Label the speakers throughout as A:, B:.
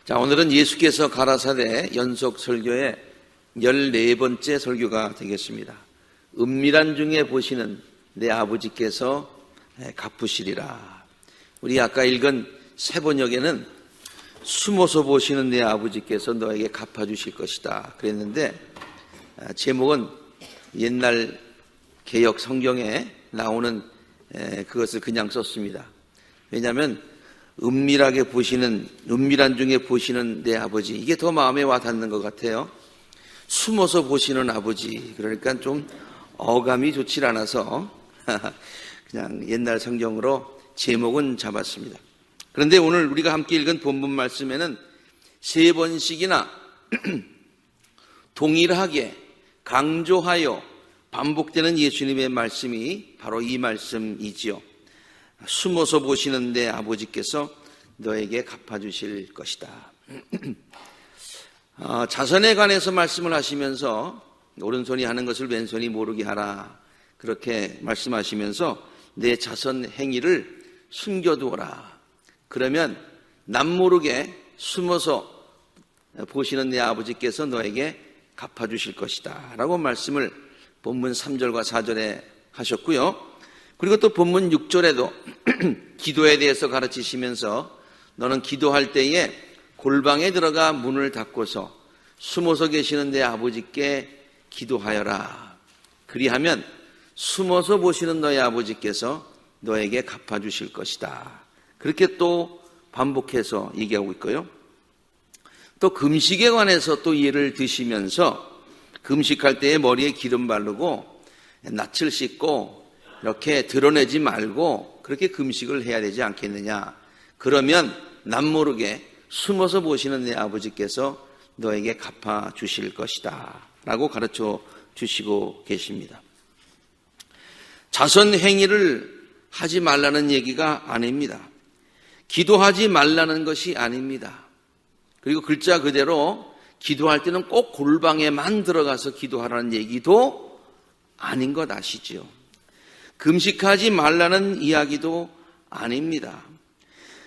A: 자, 오늘은 예수께서 가라사대 연속 설교의 14번째 설교가 되겠습니다. 은밀한 중에 보시는 내 아버지께서 갚으시리라. 우리 아까 읽은 세 번역에는 숨어서 보시는 내 아버지께서 너에게 갚아주실 것이다 그랬는데, 제목은 옛날 개역 성경에 나오는 그것을 그냥 썼습니다. 왜냐하면 은밀한 중에 보시는 내 아버지, 이게 더 마음에 와 닿는 것 같아요. 숨어서 보시는 아버지, 그러니까 좀 어감이 좋질 않아서 그냥 옛날 성경으로 제목은 잡았습니다. 그런데 오늘 우리가 함께 읽은 본문 말씀에는 세 번씩이나 동일하게 강조하여 반복되는 예수님의 말씀이 바로 이 말씀이지요. 숨어서 보시는 내 아버지께서 너에게 갚아주실 것이다. 자선에 관해서 말씀을 하시면서 오른손이 하는 것을 왼손이 모르게 하라, 그렇게 말씀하시면서 내 자선 행위를 숨겨두어라. 그러면 남모르게 숨어서 보시는 내 아버지께서 너에게 갚아주실 것이다 라고 말씀을 본문 3절과 4절에 하셨고요. 그리고 또 본문 6절에도 기도에 대해서 가르치시면서 너는 기도할 때에 골방에 들어가 문을 닫고서 숨어서 계시는 내 아버지께 기도하여라. 그리하면 숨어서 보시는 너의 아버지께서 너에게 갚아주실 것이다. 그렇게 또 반복해서 얘기하고 있고요. 또 금식에 관해서 또 예를 드시면서 금식할 때에 머리에 기름 바르고 낯을 씻고 이렇게 드러내지 말고 그렇게 금식을 해야 되지 않겠느냐. 그러면 남모르게 숨어서 보시는 내 아버지께서 너에게 갚아주실 것이다 라고 가르쳐 주시고 계십니다. 자선 행위를 하지 말라는 얘기가 아닙니다. 기도하지 말라는 것이 아닙니다. 그리고 글자 그대로 기도할 때는 꼭 골방에만 들어가서 기도하라는 얘기도 아닌 것 아시죠? 금식하지 말라는 이야기도 아닙니다.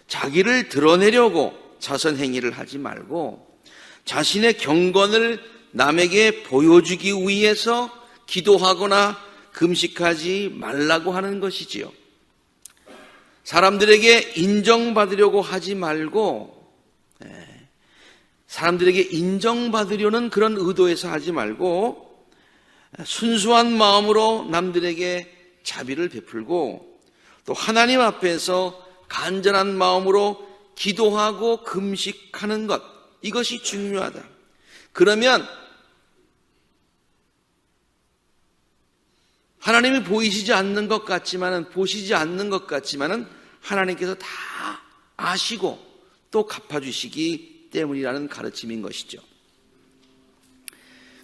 A: 자기를 드러내려고 자선 행위를 하지 말고 자신의 경건을 남에게 보여주기 위해서 기도하거나 금식하지 말라고 하는 것이지요. 사람들에게 인정받으려고 하지 말고, 사람들에게 인정받으려는 그런 의도에서 하지 말고 순수한 마음으로 남들에게 자비를 베풀고 또 하나님 앞에서 간절한 마음으로 기도하고 금식하는 것, 이것이 중요하다. 그러면 하나님이 보시지 않는 것 같지만은 하나님께서 다 아시고 또 갚아주시기 때문이라는 가르침인 것이죠.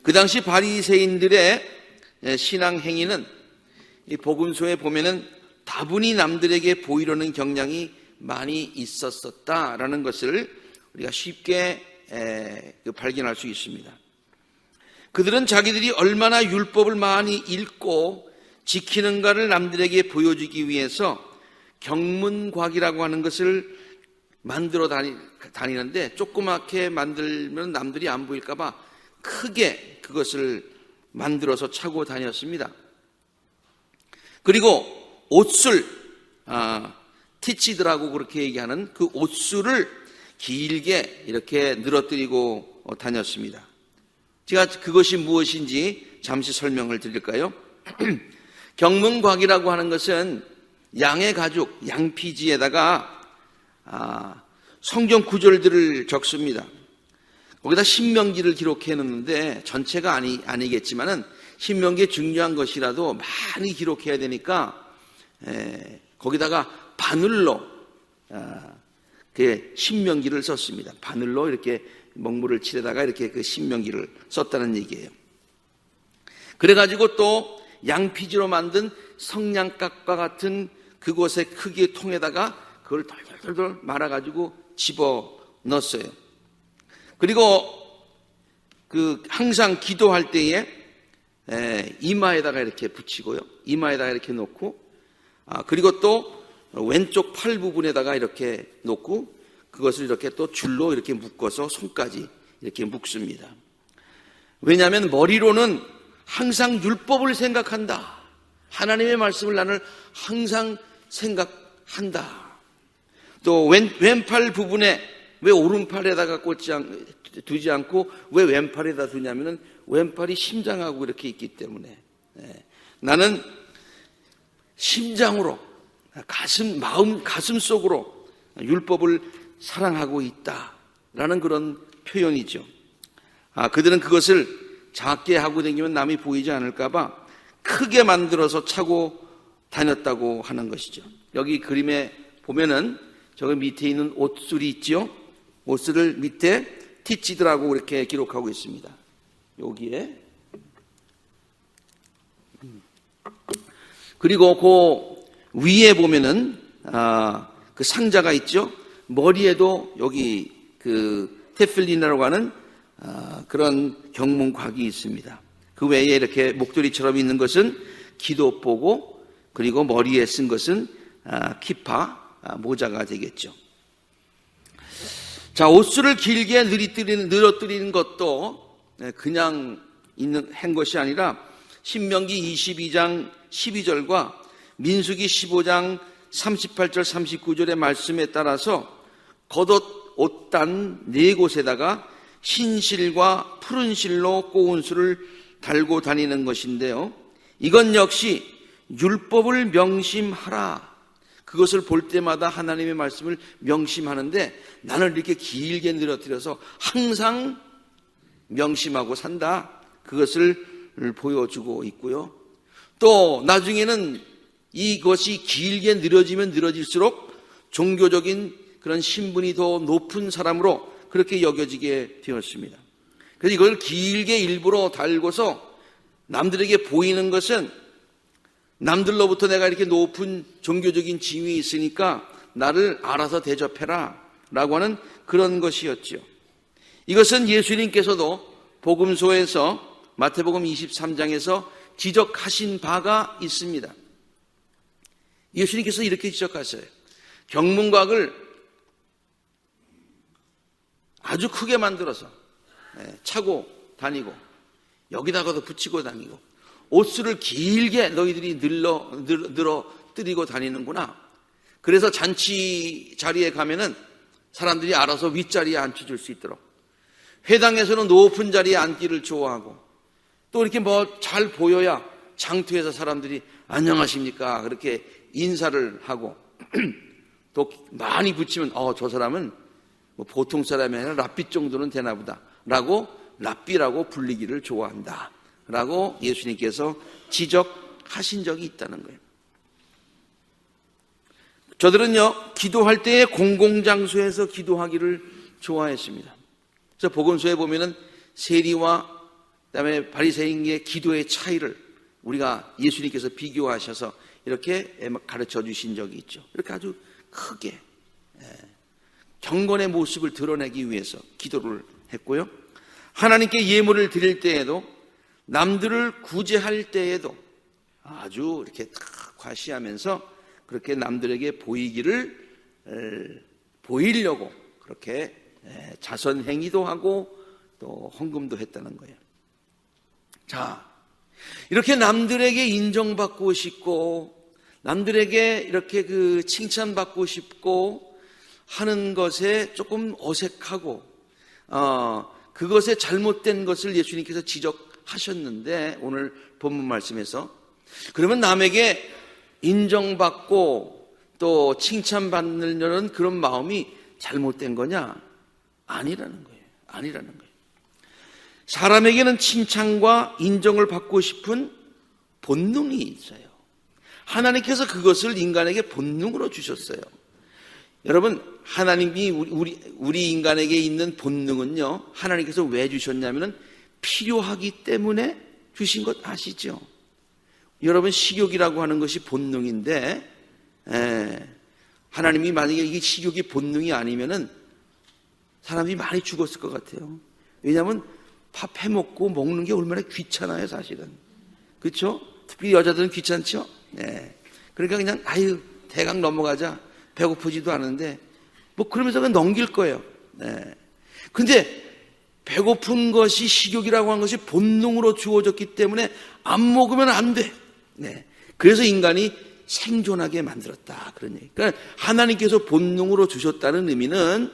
A: 그 당시 바리새인들의 신앙 행위는 이 복음서에 보면은 다분히 남들에게 보이려는 경향이 많이 있었다라는 것을 우리가 쉽게 발견할 수 있습니다. 그들은 자기들이 얼마나 율법을 많이 읽고 지키는가를 남들에게 보여주기 위해서 경문곽이라고 하는 것을 만들어 다니는데, 조그맣게 만들면 남들이 안 보일까 봐 크게 그것을 만들어서 차고 다녔습니다. 그리고 옷술, 티치드라고 그렇게 얘기하는 그 옷술을 길게 이렇게 늘어뜨리고 다녔습니다. 제가 그것이 무엇인지 잠시 설명을 드릴까요? 경문곽이라고 하는 것은 양의 가죽, 양피지에다가 성경 구절들을 적습니다. 거기다 신명기를 기록해 놓는데 전체가 아니겠지만은 신명기에 중요한 것이라도 많이 기록해야 되니까 거기다가 바늘로 그 신명기를 썼습니다. 바늘로 이렇게 먹물을 칠에다가 이렇게 그 신명기를 썼다는 얘기예요. 그래가지고 또 양피지로 만든 성냥갑과 같은 그곳의 크기의 통에다가 그걸 덜덜덜 말아가지고 집어 넣었어요. 그리고 그 항상 기도할 때에 이마에다가 이렇게 붙이고요. 이마에다가 이렇게 놓고, 그리고 또 왼쪽 팔 부분에다가 이렇게 놓고, 그것을 이렇게 또 줄로 이렇게 묶어서 손까지 이렇게 묶습니다. 왜냐하면 머리로는 항상 율법을 생각한다. 하나님의 말씀을 나는 항상 생각한다. 또 왼팔 부분에 왜 오른팔에다가 두지 않고 왜 왼팔에다 두냐면은 왼팔이 심장하고 이렇게 있기 때문에 나는 심장으로 가슴 속으로 율법을 사랑하고 있다라는 그런 표현이죠. 그들은 그것을 작게 하고 다니면 남이 보이지 않을까봐 크게 만들어서 차고 다녔다고 하는 것이죠. 여기 그림에 보면은 저기 밑에 있는 옷술이 있죠. 옷술을 밑에 티치드라고 이렇게 기록하고 있습니다. 여기에. 그리고 그 위에 보면은 그 상자가 있죠. 머리에도 여기 그 테필린이라고 하는 그런 경문곽이 있습니다. 그 외에 이렇게 목도리처럼 있는 것은 기도보고, 그리고 머리에 쓴 것은 키파, 모자가 되겠죠. 자, 옷술을 길게 늘어뜨리는 것도 그냥 한 것이 아니라 신명기 22장 12절과 민수기 15장 38절 39절의 말씀에 따라서 겉옷 옷단 4곳에다가 흰실과 푸른 실로 꼬운 술을 달고 다니는 것인데요, 이건 역시 율법을 명심하라. 그것을 볼 때마다 하나님의 말씀을 명심하는데 나는 이렇게 길게 늘어뜨려서 항상 명심하고 산다. 그것을 보여주고 있고요. 또 나중에는 이것이 길게 늘어지면 늘어질수록 종교적인 그런 신분이 더 높은 사람으로 그렇게 여겨지게 되었습니다. 그래서 이걸 길게 일부러 달고서 남들에게 보이는 것은 남들로부터 내가 이렇게 높은 종교적인 지위에 있으니까 나를 알아서 대접해라 라고 하는 그런 것이었죠. 이것은 예수님께서도 복음서에서 마태복음 23장에서 지적하신 바가 있습니다. 예수님께서 이렇게 지적하셔요. 경문곽을 아주 크게 만들어서 차고 다니고 여기다가도 붙이고 다니고 옷술을 길게 너희들이 늘어뜨리고 다니는구나. 그래서 잔치 자리에 가면은 사람들이 알아서 윗자리에 앉혀줄 수 있도록, 회당에서는 높은 자리에 앉기를 좋아하고, 또 이렇게 뭐 잘 보여야 장터에서 사람들이 안녕하십니까 그렇게 인사를 하고, 또 많이 붙이면 저 사람은 뭐 보통 사람이 아니라 랍비 정도는 되나 보다 라고 랍비라고 불리기를 좋아한다 라고 예수님께서 지적하신 적이 있다는 거예요. 저들은요, 기도할 때에 공공장소에서 기도하기를 좋아했습니다. 그래서 복음서에 보면은 세리와 그다음에 바리새인의 기도의 차이를 우리가 예수님께서 비교하셔서 이렇게 가르쳐 주신 적이 있죠. 이렇게 아주 크게 경건의 모습을 드러내기 위해서 기도를 했고요. 하나님께 예물을 드릴 때에도, 남들을 구제할 때에도 아주 이렇게 과시하면서 그렇게 남들에게 보이려고 그렇게 자선행위도 하고 또 헌금도 했다는 거예요. 자, 이렇게 남들에게 인정받고 싶고 남들에게 이렇게 칭찬받고 싶고 하는 것에 조금 어색하고 그것에 잘못된 것을 예수님께서 지적하셨는데, 오늘 본문 말씀에서 그러면 남에게 인정받고 또 칭찬받는 그런 마음이 잘못된 거냐? 아니라는 거예요. 사람에게는 칭찬과 인정을 받고 싶은 본능이 있어요. 하나님께서 그것을 인간에게 본능으로 주셨어요. 여러분, 하나님이 우리 인간에게 있는 본능은요, 하나님께서 왜 주셨냐면은 필요하기 때문에 주신 것 아시죠? 여러분, 식욕이라고 하는 것이 본능인데, 하나님이 만약에 이게 식욕이 본능이 아니면은 사람이 많이 죽었을 것 같아요. 왜냐하면 밥 해먹고 먹는 게 얼마나 귀찮아요, 사실은. 그렇죠? 특히 여자들은 귀찮죠? 네. 그러니까 그냥 대강 넘어가자. 배고프지도 않은데 뭐 그러면서 그냥 넘길 거예요. 네. 근데 배고픈 것이 식욕이라고 하는 것이 본능으로 주어졌기 때문에 안 먹으면 안 돼. 네. 그래서 인간이 생존하게 만들었다. 그런 얘기. 그러니까 하나님께서 본능으로 주셨다는 의미는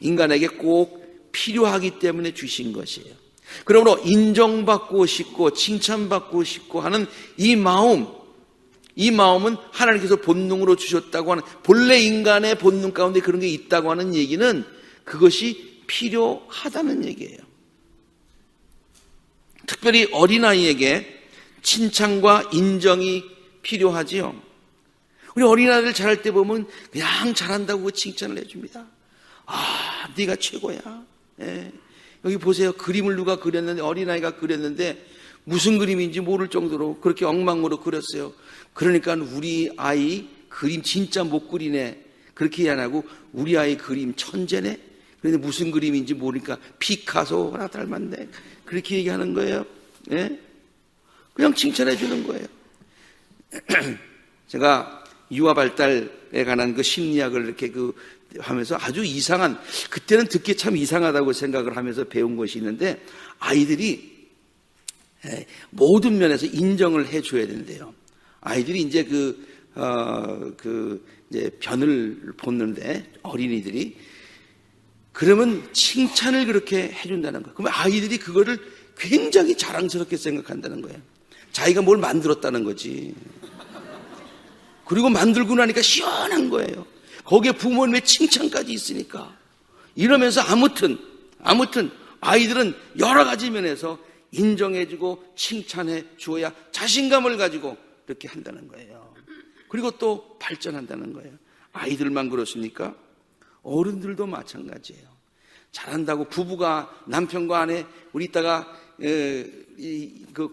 A: 인간에게 꼭 필요하기 때문에 주신 것이에요. 그러므로 인정받고 싶고 칭찬받고 싶고 하는 이 마음은 하나님께서 본능으로 주셨다고 하는, 본래 인간의 본능 가운데 그런 게 있다고 하는 얘기는 그것이 필요하다는 얘기예요. 특별히 어린아이에게 칭찬과 인정이 필요하지요. 우리 어린아이들 잘할 때 보면 그냥 잘한다고 칭찬을 해줍니다. 네가 최고야. 예. 여기 보세요. 그림을 누가 그렸는데, 어린아이가 그렸는데 무슨 그림인지 모를 정도로 그렇게 엉망으로 그렸어요. 그러니까 우리 아이 그림 진짜 못 그리네, 그렇게 안 하고 우리 아이 그림 천재네. 그런데 무슨 그림인지 모르니까 피카소나 닮았네, 그렇게 얘기하는 거예요. 예? 그냥 칭찬해 주는 거예요. 제가 유아 발달에 관한 그 심리학을 이렇게 하면서 아주 이상한, 그때는 듣기 참 이상하다고 생각을 하면서 배운 것이 있는데, 아이들이 모든 면에서 인정을 해줘야 된대요. 아이들이 이제 이제 변을 벗는데, 어린이들이 그러면 칭찬을 그렇게 해준다는 거예요. 그러면 아이들이 그거를 굉장히 자랑스럽게 생각한다는 거예요. 자기가 뭘 만들었다는 거지. 그리고 만들고 나니까 시원한 거예요. 거기에 부모님의 칭찬까지 있으니까. 이러면서 아무튼 아이들은 여러 가지 면에서 인정해주고 칭찬해 주어야 자신감을 가지고 그렇게 한다는 거예요. 그리고 또 발전한다는 거예요. 아이들만 그렇습니까? 어른들도 마찬가지예요. 잘한다고 부부가, 남편과 아내, 우리 이따가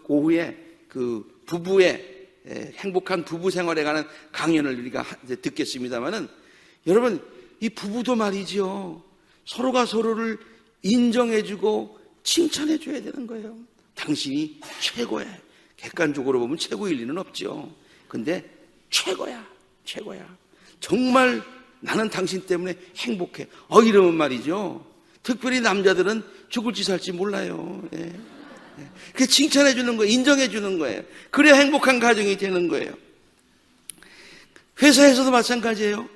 A: 오후에 부부의 행복한 부부 생활에 관한 강연을 우리가 듣겠습니다만은, 여러분, 이 부부도 말이죠, 서로가 서로를 인정해주고 칭찬해줘야 되는 거예요. 당신이 최고야. 객관적으로 보면 최고일 리는 없죠. 근데 최고야. 정말 나는 당신 때문에 행복해. 이러면 말이죠, 특별히 남자들은 죽을지 살지 몰라요. 그 칭찬해 주는 거예요. 인정해 주는 거예요. 그래야 행복한 가정이 되는 거예요. 회사에서도 마찬가지예요.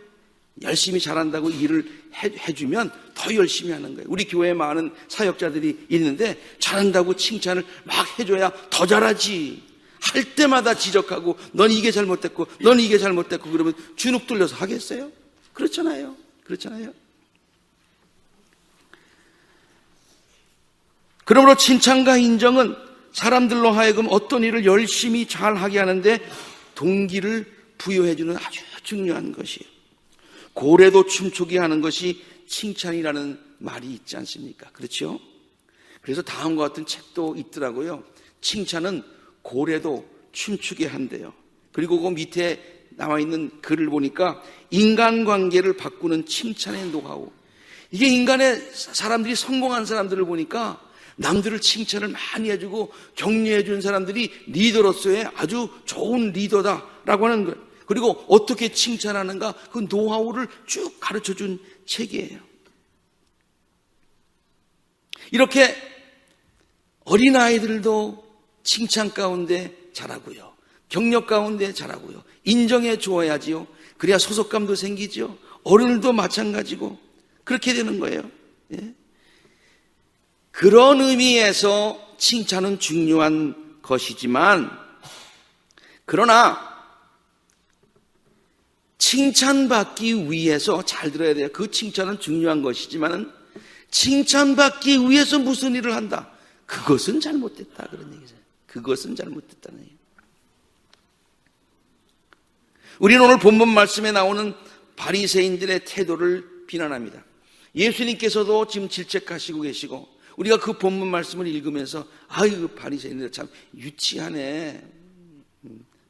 A: 열심히 잘한다고 일을 해주면 더 열심히 하는 거예요. 우리 교회에 많은 사역자들이 있는데 잘한다고 칭찬을 막 해줘야 더 잘하지. 할 때마다 지적하고 넌 이게 잘못됐고 넌 이게 잘못됐고 그러면 주눅 들려서 하겠어요? 그렇잖아요. 그러므로 칭찬과 인정은 사람들로 하여금 어떤 일을 열심히 잘하게 하는데 동기를 부여해주는 아주 중요한 것이에요. 고래도 춤추게 하는 것이 칭찬이라는 말이 있지 않습니까? 그렇죠? 그래서 다음과 같은 책도 있더라고요. 칭찬은 고래도 춤추게 한대요. 그리고 그 밑에 나와 있는 글을 보니까 인간관계를 바꾸는 칭찬의 노하우. 이게 인간의 사람들이, 성공한 사람들을 보니까 남들을 칭찬을 많이 해주고 격려해 준 사람들이 리더로서의 아주 좋은 리더다라고 하는 거예요. 그리고 어떻게 칭찬하는가, 그 노하우를 쭉 가르쳐 준 책이에요. 이렇게 어린아이들도 칭찬 가운데 자라고요, 격려 가운데 자라고요, 인정해 주어야지요. 그래야 소속감도 생기죠. 어른들도 마찬가지고 그렇게 되는 거예요. 예? 그런 의미에서 칭찬은 중요한 것이지만, 그러나 칭찬받기 위해서, 잘 들어야 돼요. 그 칭찬은 중요한 것이지만 칭찬받기 위해서 무슨 일을 한다, 그것은 잘못됐다, 그런 얘기죠. 그것은 잘못됐다는 얘기예요. 우리는 오늘 본문 말씀에 나오는 바리새인들의 태도를 비난합니다. 예수님께서도 지금 질책하시고 계시고, 우리가 그 본문 말씀을 읽으면서 아유, 바리새인들 참 유치하네,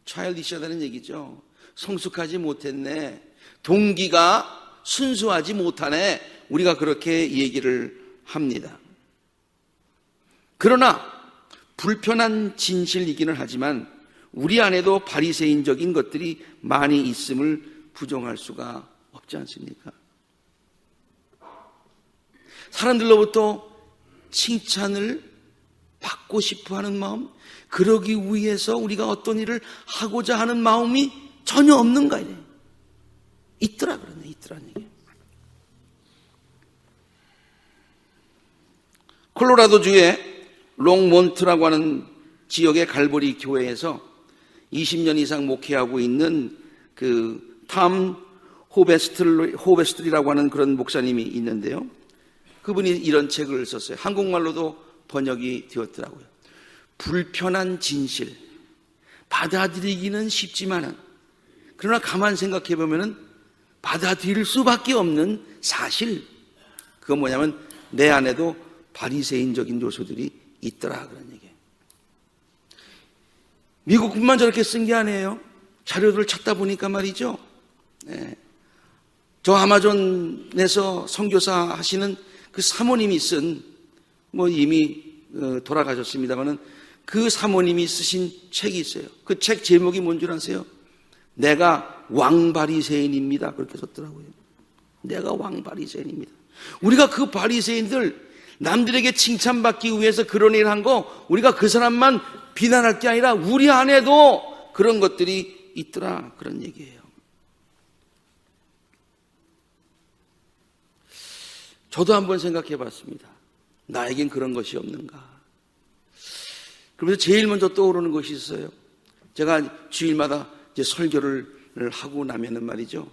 A: 차일디시하다는 얘기죠. 성숙하지 못했네, 동기가 순수하지 못하네, 우리가 그렇게 얘기를 합니다. 그러나 불편한 진실이기는 하지만 우리 안에도 바리새인적인 것들이 많이 있음을 부정할 수가 없습니다. 없지 않습니까? 사람들로부터 칭찬을 받고 싶어 하는 마음, 그러기 위해서 우리가 어떤 일을 하고자 하는 마음이 전혀 없는가 이래. 있더라 그러네. 있더라는 얘기예요. 콜로라도주의 롱몬트라고 하는 지역의 갈보리 교회에서 20년 이상 목회하고 있는 그 탐 호베스트리라고 하는 그런 목사님이 있는데요. 그분이 이런 책을 썼어요. 한국말로도 번역이 되었더라고요. 불편한 진실, 받아들이기는 쉽지만은 그러나 가만 생각해 보면은 받아들일 수밖에 없는 사실, 그건 뭐냐면 내 안에도 바리새인적인 요소들이 있더라 그런 얘기예요. 미국뿐만 저렇게 쓴 게 아니에요. 자료들을 찾다 보니까 말이죠. 네. 저 아마존에서 선교사 하시는 그 사모님이 쓴, 뭐 이미 돌아가셨습니다만은 그 사모님이 쓰신 책이 있어요. 그 책 제목이 뭔 줄 아세요? 내가 왕바리새인입니다. 그렇게 썼더라고요. 내가 왕바리새인입니다. 우리가 그 바리새인들, 남들에게 칭찬받기 위해서 그런 일을 한 거, 우리가 그 사람만 비난할 게 아니라 우리 안에도 그런 것들이 있더라 그런 얘기예요. 저도 한번 생각해 봤습니다. 나에겐 그런 것이 없는가. 그러면서 제일 먼저 떠오르는 것이 있어요. 제가 주일마다 이제 설교를 하고 나면은 말이죠.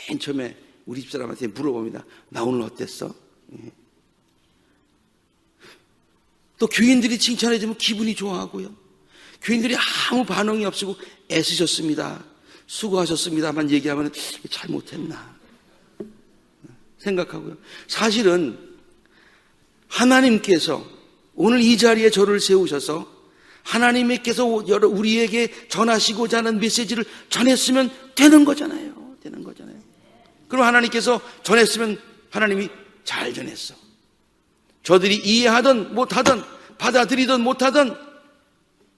A: 맨 처음에 우리 집사람한테 물어봅니다. 나 오늘 어땠어? 또 교인들이 칭찬해주면 기분이 좋아하고요. 교인들이 아무 반응이 없이고 애쓰셨습니다, 수고하셨습니다만 얘기하면 잘못했나 생각하고요. 사실은 하나님께서 오늘 이 자리에 저를 세우셔서 하나님께서 우리에게 전하시고자 하는 메시지를 전했으면 되는 거잖아요. 되는 거잖아요. 그럼 하나님께서 전했으면 하나님이 잘 전했어. 저들이 이해하든 못하든 받아들이든 못하든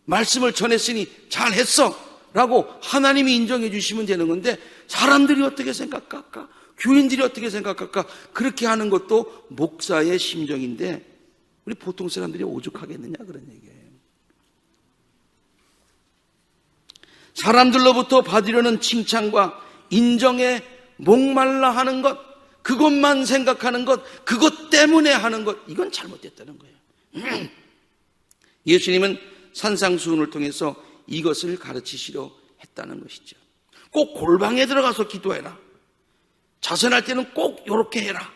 A: 말씀을 전했으니 잘했어 라고 하나님이 인정해 주시면 되는 건데, 사람들이 어떻게 생각할까? 교인들이 어떻게 생각할까? 그렇게 하는 것도 목사의 심정인데 우리 보통 사람들이 오죽하겠느냐 그런 얘기예요. 사람들로부터 받으려는 칭찬과 인정에 목말라 하는 것, 그것만 생각하는 것, 그것 때문에 하는 것, 이건 잘못됐다는 거예요. 예수님은 산상수훈을 통해서 이것을 가르치시려 했다는 것이죠. 꼭 골방에 들어가서 기도해라, 자선할 때는 꼭 이렇게 해라,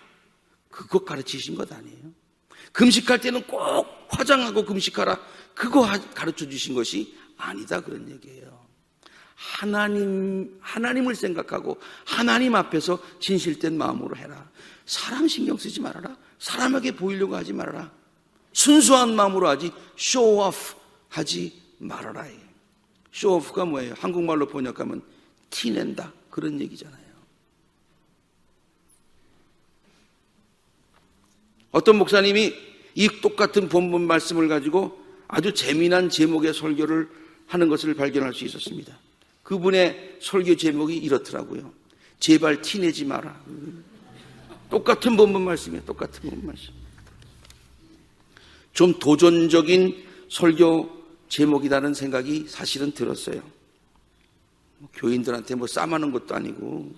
A: 그것 가르치신 것 아니에요. 금식할 때는 꼭 화장하고 금식하라, 그거 가르쳐 주신 것이 아니다 그런 얘기예요. 하나님을 생각하고 하나님 앞에서 진실된 마음으로 해라. 사람 신경 쓰지 말아라. 사람에게 보이려고 하지 말아라. 순수한 마음으로 하지 쇼오프 하지 말아라. 쇼오프가 뭐예요? 한국말로 번역하면 티낸다 그런 얘기잖아요. 어떤 목사님이 이 똑같은 본문 말씀을 가지고 아주 재미난 제목의 설교를 하는 것을 발견할 수 있었습니다. 그분의 설교 제목이 이렇더라고요. 제발 티내지 마라. 똑같은 본문 말씀이에요. 똑같은 본문 말씀. 좀 도전적인 설교 제목이라는 생각이 사실은 들었어요. 교인들한테 싸마는 것도 아니고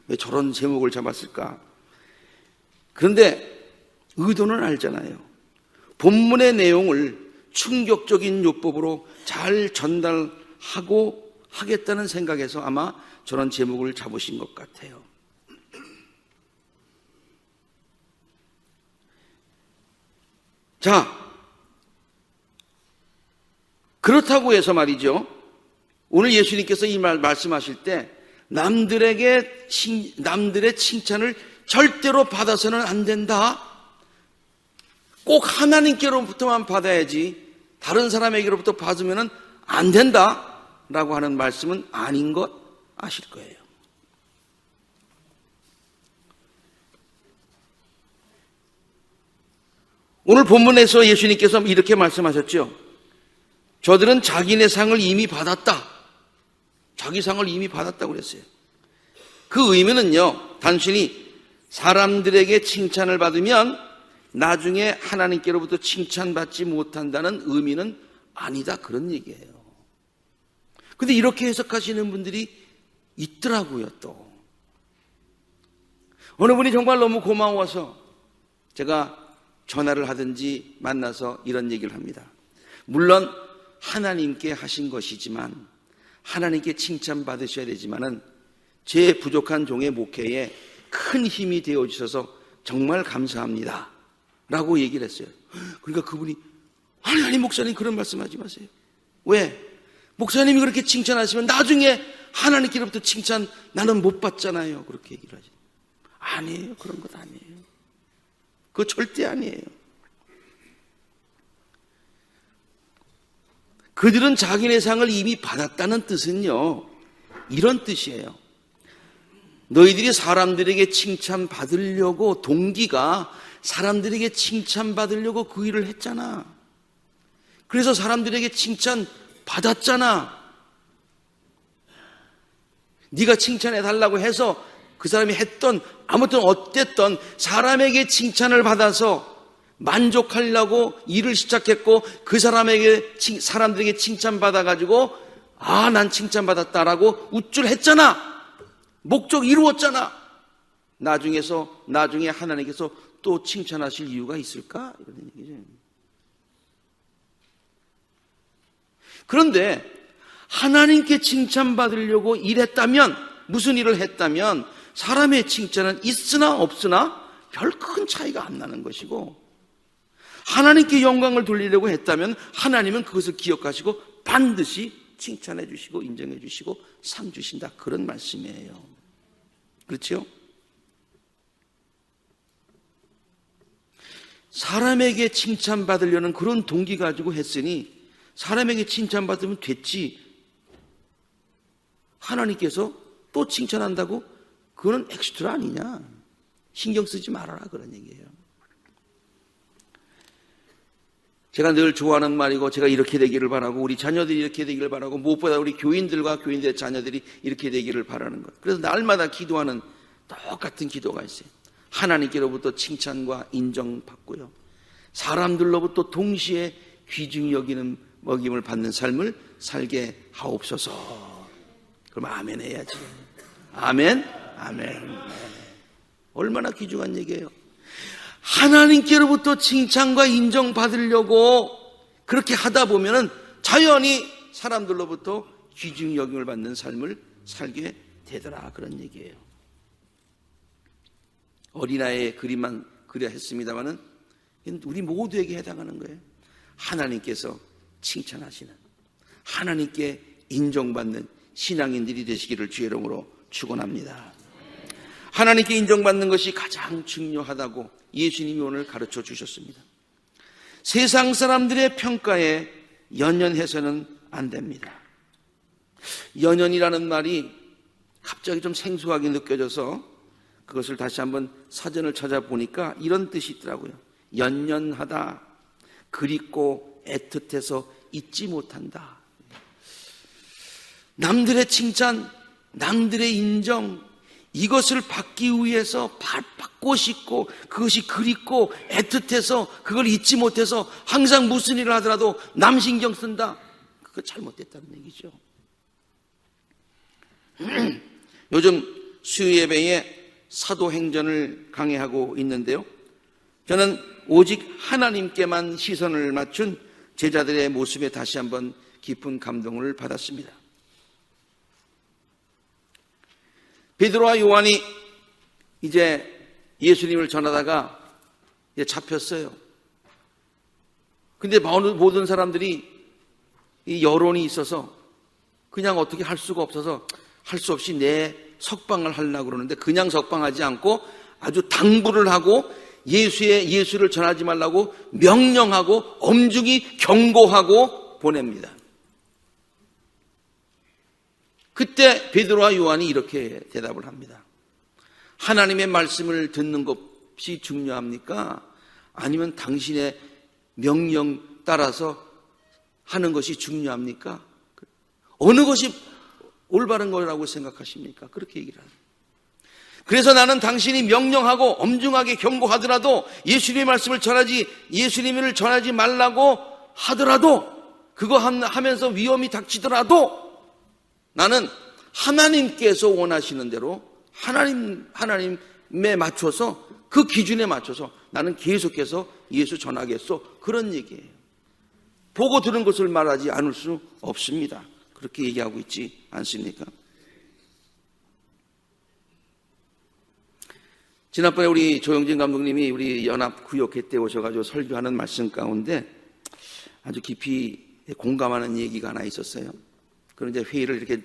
A: 왜 저런 제목을 잡았을까? 그런데 의도는 알잖아요. 본문의 내용을 충격적인 요법으로 잘 전달하고 하겠다는 생각에서 아마 저런 제목을 잡으신 것 같아요. 자, 그렇다고 해서 말이죠. 오늘 예수님께서 이 말씀하실 때 남들의 칭찬을 절대로 받아서는 안 된다. 꼭 하나님께로부터만 받아야지 다른 사람에게로부터 받으면 안 된다라고 하는 말씀은 아닌 것 아실 거예요. 오늘 본문에서 예수님께서 이렇게 말씀하셨죠. 저들은 자기네 상을 이미 받았다. 자기 상을 이미 받았다고 그랬어요. 그 의미는요, 단순히 사람들에게 칭찬을 받으면 나중에 하나님께로부터 칭찬받지 못한다는 의미는 아니다, 그런 얘기예요. 근데 이렇게 해석하시는 분들이 있더라고요. 또 어느 분이 정말 너무 고마워서 제가 전화를 하든지 만나서 이런 얘기를 합니다. 물론 하나님께 하신 것이지만, 하나님께 칭찬받으셔야 되지만은 제 부족한 종의 목회에 큰 힘이 되어주셔서 정말 감사합니다 라고 얘기를 했어요. 그러니까 그분이, 아니 목사님 그런 말씀하지 마세요. 왜? 목사님이 그렇게 칭찬하시면 나중에 하나님께로부터 칭찬 나는 못 받잖아요. 그렇게 얘기를 하죠. 아니에요. 그런 것 아니에요. 그거 절대 아니에요. 그들은 자기네 상을 이미 받았다는 뜻은요, 이런 뜻이에요. 너희들이 사람들에게 칭찬받으려고, 동기가 사람들에게 칭찬받으려고 그 일을 했잖아. 그래서 사람들에게 칭찬받았잖아. 네가 칭찬해달라고 해서 그 사람이 했던, 아무튼 어땠던 사람에게 칭찬을 받아서 만족하려고 일을 시작했고, 그 사람들에게 칭찬받아가지고 아, 난 칭찬받았다라고 우쭐했잖아. 목적 이루었잖아. 나중에 하나님께서 또 칭찬하실 이유가 있을까? 이런 얘기죠. 그런데 하나님께 칭찬받으려고 일했다면, 무슨 일을 했다면 사람의 칭찬은 있으나 없으나 별 큰 차이가 안 나는 것이고, 하나님께 영광을 돌리려고 했다면 하나님은 그것을 기억하시고 반드시 칭찬해 주시고 인정해 주시고 상 주신다, 그런 말씀이에요. 그렇죠? 사람에게 칭찬받으려는 그런 동기 가지고 했으니 사람에게 칭찬받으면 됐지, 하나님께서 또 칭찬한다고 그거는 엑스트라 아니냐, 신경 쓰지 말아라, 그런 얘기예요. 제가 늘 좋아하는 말이고, 제가 이렇게 되기를 바라고, 우리 자녀들이 이렇게 되기를 바라고, 무엇보다 우리 교인들과 교인들의 자녀들이 이렇게 되기를 바라는 것. 그래서 날마다 기도하는 똑같은 기도가 있어요. 하나님께로부터 칭찬과 인정받고요, 사람들로부터 동시에 귀중히 여기는 먹임을 받는 삶을 살게 하옵소서. 그럼 아멘 해야지. 아멘, 아멘. 얼마나 귀중한 얘기예요. 하나님께로부터 칭찬과 인정받으려고 그렇게 하다 보면은 자연히 사람들로부터 귀중히 여김을 받는 삶을 살게 되더라, 그런 얘기예요. 어린아이의 그림만 그려 했습니다마는 우리 모두에게 해당하는 거예요. 하나님께서 칭찬하시는, 하나님께 인정받는 신앙인들이 되시기를 주의 이름으로 축원합니다. 하나님께 인정받는 것이 가장 중요하다고 예수님이 오늘 가르쳐 주셨습니다. 세상 사람들의 평가에 연연해서는 안 됩니다. 연연이라는 말이 갑자기 좀 생소하게 느껴져서 그것을 다시 한번 사전을 찾아보니까 이런 뜻이 있더라고요. 연연하다, 그립고 애틋해서 잊지 못한다. 남들의 칭찬, 남들의 인정, 이것을 받기 위해서 받고 싶고, 그것이 그립고 애틋해서 그걸 잊지 못해서 항상 무슨 일을 하더라도 남 신경 쓴다. 그거 잘못됐다는 얘기죠. 요즘 수요예배에 사도행전을 강해하고 있는데요, 저는 오직 하나님께만 시선을 맞춘 제자들의 모습에 다시 한번 깊은 감동을 받았습니다. 베드로와 요한이 이제 예수님을 전하다가 이제 잡혔어요. 근데 모든 사람들이 이 여론이 있어서 그냥 어떻게 할 수가 없어서 할 수 없이 내 석방을 하려고 그러는데, 그냥 석방하지 않고 아주 당부를 하고 예수를 전하지 말라고 명령하고 엄중히 경고하고 보냅니다. 그때 베드로와 요한이 이렇게 대답을 합니다. 하나님의 말씀을 듣는 것이 중요합니까? 아니면 당신의 명령 따라서 하는 것이 중요합니까? 어느 것이 올바른 거라고 생각하십니까? 그렇게 얘기를 합니다. 그래서 나는 당신이 명령하고 엄중하게 경고하더라도 예수님의 말씀을 전하지, 예수님을 전하지 말라고 하더라도, 그거 하면서 위험이 닥치더라도 나는 하나님께서 원하시는 대로 하나님에 맞춰서, 그 기준에 맞춰서 나는 계속해서 예수 전하겠소. 그런 얘기예요. 보고 들은 것을 말하지 않을 수 없습니다. 그렇게 얘기하고 있지 않습니까? 지난번에 우리 조영진 감독님이 우리 연합구역회 때 오셔가지고 설교하는 말씀 가운데 아주 깊이 공감하는 얘기가 하나 있었어요. 그런데 회의를 이렇게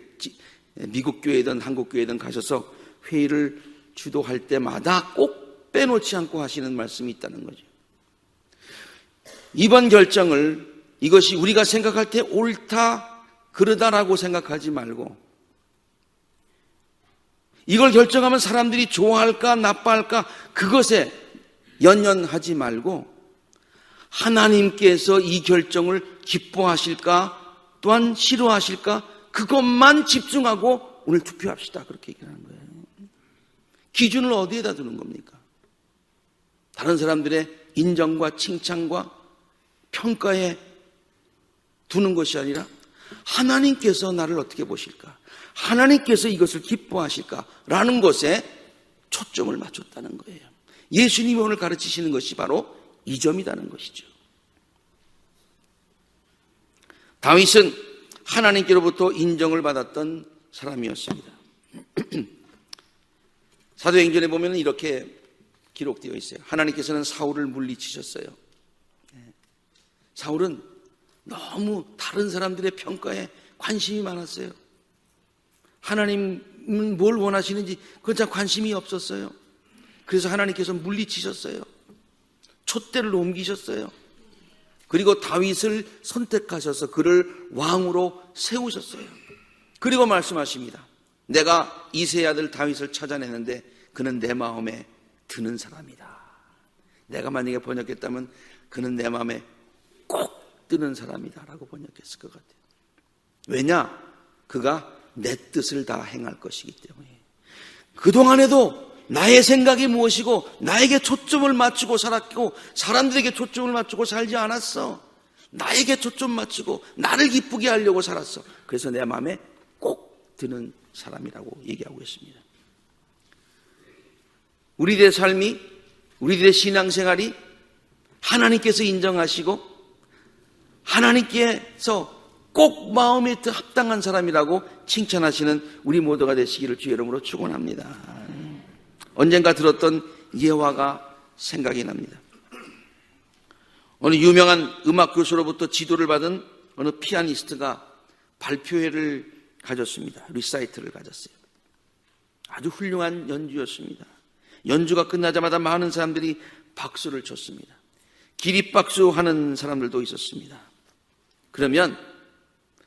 A: 미국 교회든 한국 교회든 가셔서 회의를 주도할 때마다 꼭 빼놓지 않고 하시는 말씀이 있다는 거죠. 이번 결정을 이것이 우리가 생각할 때 옳다 그르다라고 생각하지 말고, 이걸 결정하면 사람들이 좋아할까 나빠할까 그것에 연연하지 말고, 하나님께서 이 결정을 기뻐하실까 또한 싫어하실까 그것만 집중하고 오늘 투표합시다. 그렇게 얘기를 하는 거예요. 기준을 어디에다 두는 겁니까? 다른 사람들의 인정과 칭찬과 평가에 두는 것이 아니라 하나님께서 나를 어떻게 보실까? 하나님께서 이것을 기뻐하실까라는 것에 초점을 맞췄다는 거예요. 예수님이 오늘 가르치시는 것이 바로 이 점이라는 것이죠. 다윗은 하나님께로부터 인정을 받았던 사람이었습니다. 사도행전에 보면 이렇게 기록되어 있어요. 하나님께서는 사울을 물리치셨어요. 사울은 너무 다른 사람들의 평가에 관심이 많았어요. 하나님은 뭘 원하시는지 그건 잘 관심이 없었어요. 그래서 하나님께서 물리치셨어요. 촛대를 옮기셨어요. 그리고 다윗을 선택하셔서 그를 왕으로 세우셨어요. 그리고 말씀하십니다. 내가 이새의 아들 다윗을 찾아내는데 그는 내 마음에 드는 사람이다. 내가 만약에 번역했다면 그는 내 마음에 꼭 드는 사람이다 라고 번역했을 것 같아요. 왜냐? 그가 내 뜻을 다 행할 것이기 때문에. 그동안에도 나의 생각이 무엇이고 나에게 초점을 맞추고 살았고 사람들에게 초점을 맞추고 살지 않았어. 나에게 초점 맞추고 나를 기쁘게 하려고 살았어. 그래서 내 마음에 꼭 드는 사람이라고 얘기하고 있습니다. 우리들의 삶이, 우리들의 신앙생활이 하나님께서 인정하시고 하나님께서 꼭 마음에 합당한 사람이라고 칭찬하시는 우리 모두가 되시기를 주의 이름으로 축원합니다. 언젠가 들었던 예화가 생각이 납니다. 어느 유명한 음악 교수로부터 지도를 받은 어느 피아니스트가 발표회를 가졌습니다. 리사이트를 가졌어요. 아주 훌륭한 연주였습니다. 연주가 끝나자마자 많은 사람들이 박수를 쳤습니다. 기립박수 하는 사람들도 있었습니다. 그러면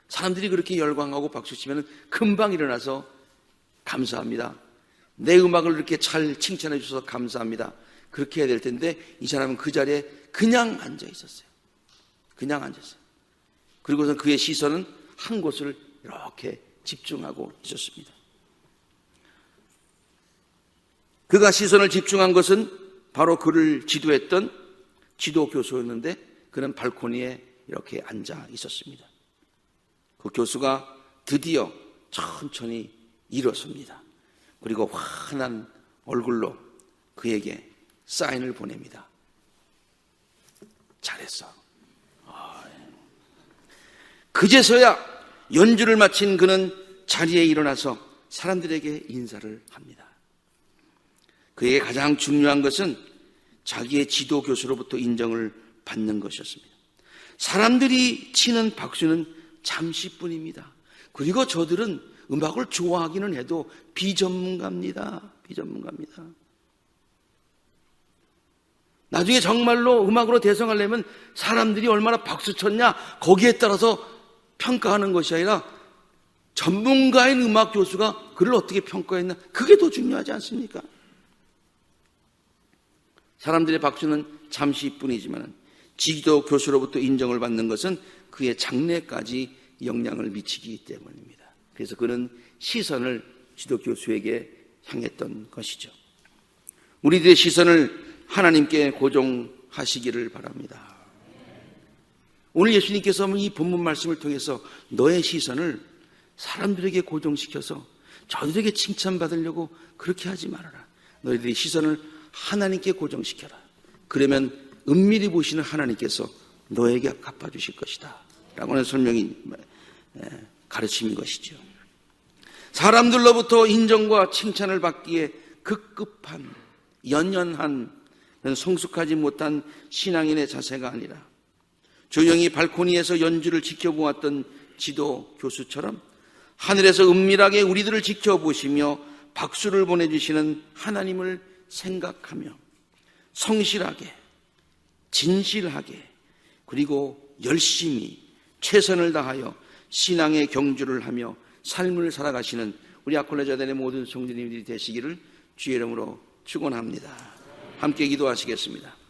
A: 사람들이 그렇게 열광하고 박수치면 금방 일어나서 감사합니다. 내 음악을 이렇게 잘 칭찬해 주셔서 감사합니다. 그렇게 해야 될 텐데 이 사람은 그 자리에 그냥 앉아 있었어요. 그냥 앉았어요. 그리고서 그의 시선은 한 곳을 이렇게 집중하고 있었습니다. 그가 시선을 집중한 것은 바로 그를 지도했던 지도 교수였는데 그는 발코니에 이렇게 앉아 있었습니다. 그 교수가 드디어 천천히 일어섭니다. 그리고 환한 얼굴로 그에게 사인을 보냅니다. 잘했어. 그제서야 연주를 마친 그는 자리에 일어나서 사람들에게 인사를 합니다. 그에게 가장 중요한 것은 자기의 지도 교수로부터 인정을 받는 것이었습니다. 사람들이 치는 박수는 잠시뿐입니다. 그리고 저들은 음악을 좋아하기는 해도 비전문가입니다. 비전문가입니다. 나중에 정말로 음악으로 대성하려면 사람들이 얼마나 박수 쳤냐 거기에 따라서 평가하는 것이 아니라 전문가인 음악 교수가 그를 어떻게 평가했나 그게 더 중요하지 않습니까? 사람들의 박수는 잠시뿐이지만 지도 교수로부터 인정을 받는 것은 그의 장래까지 영향을 미치기 때문입니다. 그래서 그는 시선을 지도 교수에게 향했던 것이죠. 우리들의 시선을 하나님께 고정하시기를 바랍니다. 오늘 예수님께서 이 본문 말씀을 통해서 너의 시선을 사람들에게 고정시켜서 저들에게 칭찬받으려고 그렇게 하지 말아라. 너희들의 시선을 하나님께 고정시켜라. 그러면 은밀히 보시는 하나님께서 너에게 갚아주실 것이다 라고 하는 설명이 가르침인 것이죠. 사람들로부터 인정과 칭찬을 받기에 급급한 연연한 성숙하지 못한 신앙인의 자세가 아니라 조용히 발코니에서 연주를 지켜보았던 지도 교수처럼 하늘에서 은밀하게 우리들을 지켜보시며 박수를 보내주시는 하나님을 생각하며 성실하게, 진실하게, 그리고 열심히 최선을 다하여 신앙의 경주를 하며 삶을 살아가시는 우리 아콜레자단의 모든 성도님들이 되시기를 주의 이름으로 축원합니다. 함께 기도하시겠습니다.